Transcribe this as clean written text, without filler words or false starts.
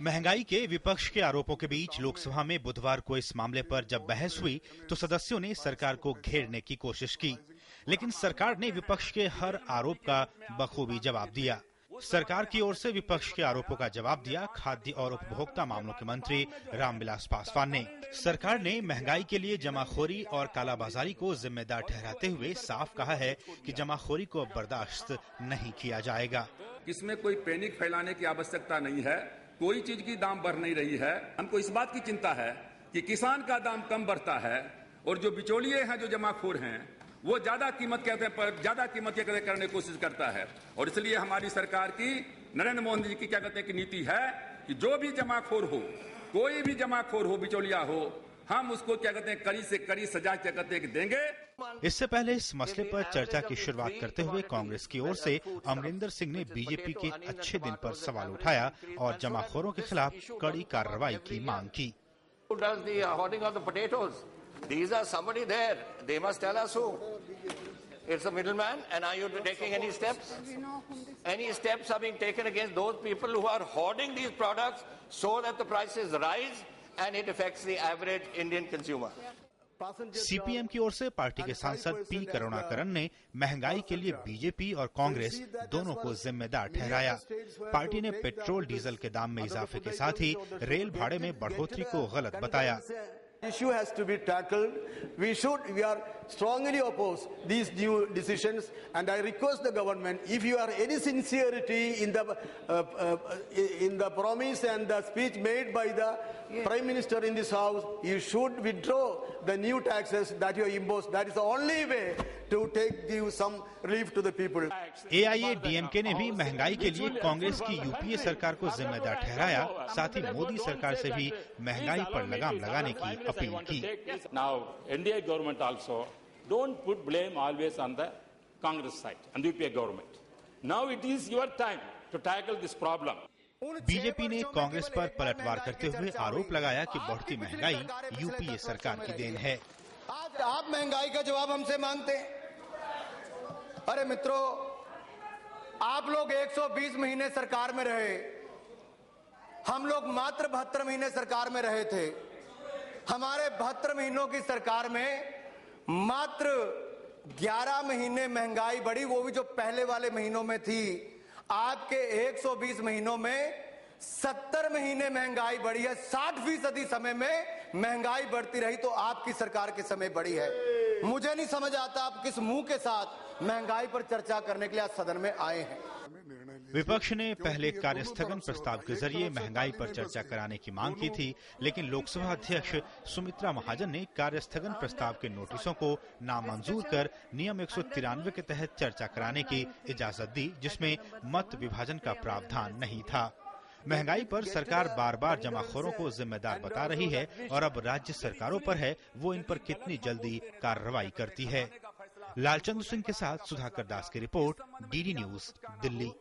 महंगाई के विपक्ष के आरोपों के बीच लोकसभा में बुधवार को इस मामले पर जब बहस हुई तो सदस्यों ने सरकार को घेरने की कोशिश की, लेकिन सरकार ने विपक्ष के हर आरोप का बखूबी जवाब दिया। सरकार की ओर से विपक्ष के आरोपों का जवाब दिया खाद्य और उपभोक्ता मामलों के मंत्री रामविलास पासवान ने। सरकार ने महंगाई के लिए जमाखोरी और कालाबाजारी को जिम्मेदार ठहराते हुए साफ कहा है कि जमाखोरी को बर्दाश्त नहीं किया जाएगा। इसमें कोई पैनिक फैलाने की आवश्यकता नहीं है। कोई चीज की दाम बढ़ नहीं रही है। हमको इस बात की चिंता है कि किसान का दाम कम बढ़ता है और जो बिचौलिए हैं, जो जमाखोर हैं, वो ज्यादा कीमत करने की कोशिश करता है। और इसलिए हमारी सरकार की, नरेंद्र मोदी जी की की नीति है कि जो भी जमाखोर हो, कोई भी जमाखोर हो, बिचौलिया हो, हम उसको कड़ी से कड़ी सजा देंगे। इससे पहले इस मसले पर चर्चा की शुरुआत करते हुए कांग्रेस की ओर से अमरिंदर सिंह ने बीजेपी के अच्छे दिन पर सवाल उठाया और जमाखोरों के खिलाफ कड़ी कार्रवाई की मांग की। These are somebody there. They must tell us who. It's a middleman. And are you taking any steps? Any steps are being taken against those people who are hoarding these products so that the prices rise and it affects the average Indian consumer? CPM की ओर से party के सांसद P Karunakaran ने महंगाई के लिए BJP और कांग्रेस दोनों को जिम्मेदार ठहराया। पार्टी ने पेट्रोल डीजल के दाम में इजाफे के साथ ही रेल भाड़े में बढ़ोतरी को गलत बताया। Issue has to be tackled. We are strongly oppose these new decisions, and I request the government, if you are any sincerity in the promise and the speech made by the Prime Minister in this House, you should withdraw the new taxes that you imposed. That is the only way to give some relief to the people. AIADMK ने भी महंगाई के लिए कांग्रेस की UPA सरकार को जिम्मेदार ठहराया, साथ ही मोदी सरकार से भी महंगाई पर लगाम लगाने की अपील की। Now, NDA government also don't put blame always on the Congress side and UPA government. Now it is your time to tackle this problem. BJP ने कांग्रेस पर पलटवार करते हुए आरोप लगाया कि बढ़ती महंगाई यूपीए सरकार की देन है। आज आप महंगाई का जवाब हमसे मांगते हैं। अरे मित्रों, आप लोग 120 महीने सरकार में रहे, हम लोग मात्र 72 महीने सरकार में रहे थे। हमारे 72 महीनों की सरकार में मात्र 11 महीने महंगाई बढ़ी, वो भी जो पहले वाले महीनों में थी। आपके 120 महीनों में 70 महीने महंगाई बढ़ी है। 60% समय में महंगाई बढ़ती रही तो आपकी सरकार के समय बढ़ी है। मुझे नहीं समझ आता आप किस मुंह के साथ महंगाई पर चर्चा करने के लिए आज सदन में आए हैं। विपक्ष ने पहले कार्यस्थगन प्रस्ताव के जरिए महंगाई पर चर्चा कराने की मांग की थी, लेकिन लोकसभा अध्यक्ष सुमित्रा महाजन ने कार्यस्थगन प्रस्ताव के नोटिसों को नामंजूर कर नियम 193 के तहत चर्चा कराने की इजाजत दी, जिसमें मत विभाजन का प्रावधान नहीं था। महंगाई पर सरकार बार बार जमाखोरों को जिम्मेदार बता रही है और अब राज्य सरकारों पर है वो इन पर कितनी जल्दी कार्रवाई करती है। लालचंद्र सिंह के साथ सुधाकर दास की रिपोर्ट, डीडी न्यूज, दिल्ली।